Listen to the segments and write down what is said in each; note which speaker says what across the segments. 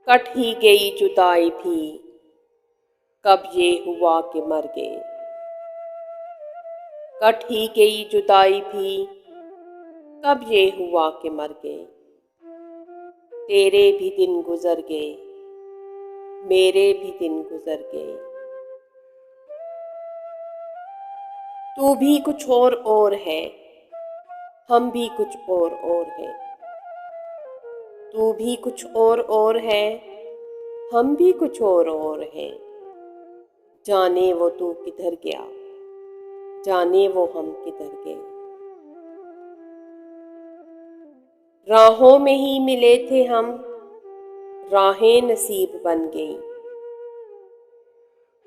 Speaker 1: Cut ही गई जुदाई भी, कब ये हुआ कि मर गए। कट ही गई जुदाई भी, कब ये हुआ कि मर गए। तेरे भी दिन गुजर गए, मेरे भी दिन गुजर गए। तू भी कुछ और है, हम भी कुछ और है। तू भी कुछ और है, हम भी कुछ और हैं। जाने वो तू किधर गया, जाने वो हम किधर गए। राहों में ही मिले थे हम, राहें नसीब बन गईं।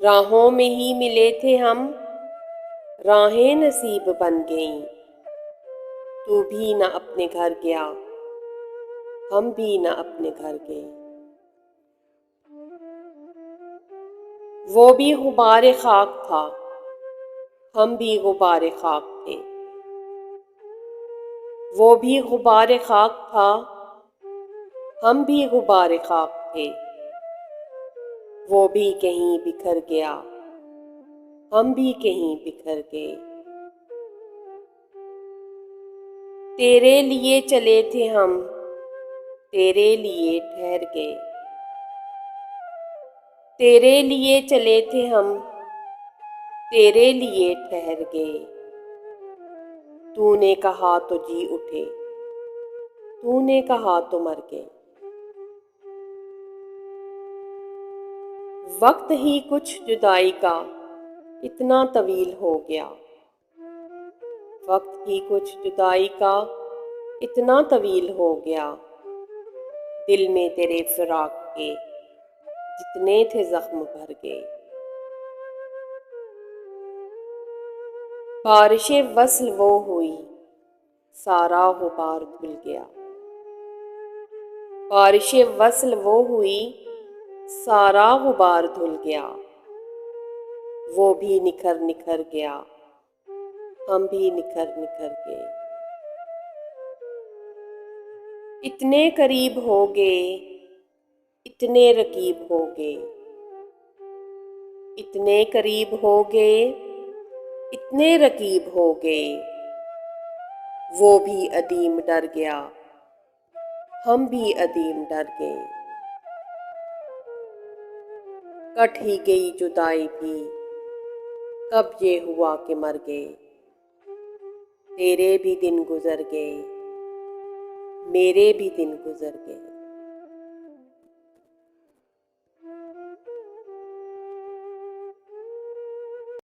Speaker 1: राहों में ही मिले थे हम, राहें नसीब बन गईं। तू भी न अपने घर गया, हम भी न अपने घर गए। वो भी गुबारे खाक था, हम भी गुबारे खाक थे। वो भी गुबारे खाक था, हम भी गुबारे खाक थे। वो भी कहीं बिखर गया, हम भी कहीं बिखर गए। तेरे लिए चले थे हम, तेरे लिए ठहर गए। तेरे लिए चले थे हम, तेरे लिए ठहर गए। तूने कहा तो जी उठे, तूने कहा तो मर गए। वक्त ही कुछ जुदाई का इतना तवील हो गया। वक्त ही कुछ जुदाई का इतना तवील हो गया। दिल में तेरे फिराक के जितने थे जख्म भर गए। बारिशे वस्ल वो हुई, सारा गुबार धुल गया। बारिशे वस्ल वो हुई, सारा गुबार धुल गया। वो भी निखर निखर गया, हम भी निखर निखर गए। इतने करीब हो गए, इतने रकीब हो गए। इतने करीब हो गए, इतने रकीब हो गए। वो भी अदीम डर गया, हम भी अदीम डर गए। कट ही गई जुदाई भी, कब ये हुआ कि मर गए। तेरे भी दिन गुजर गए, मेरे भी दिन गुजर गए।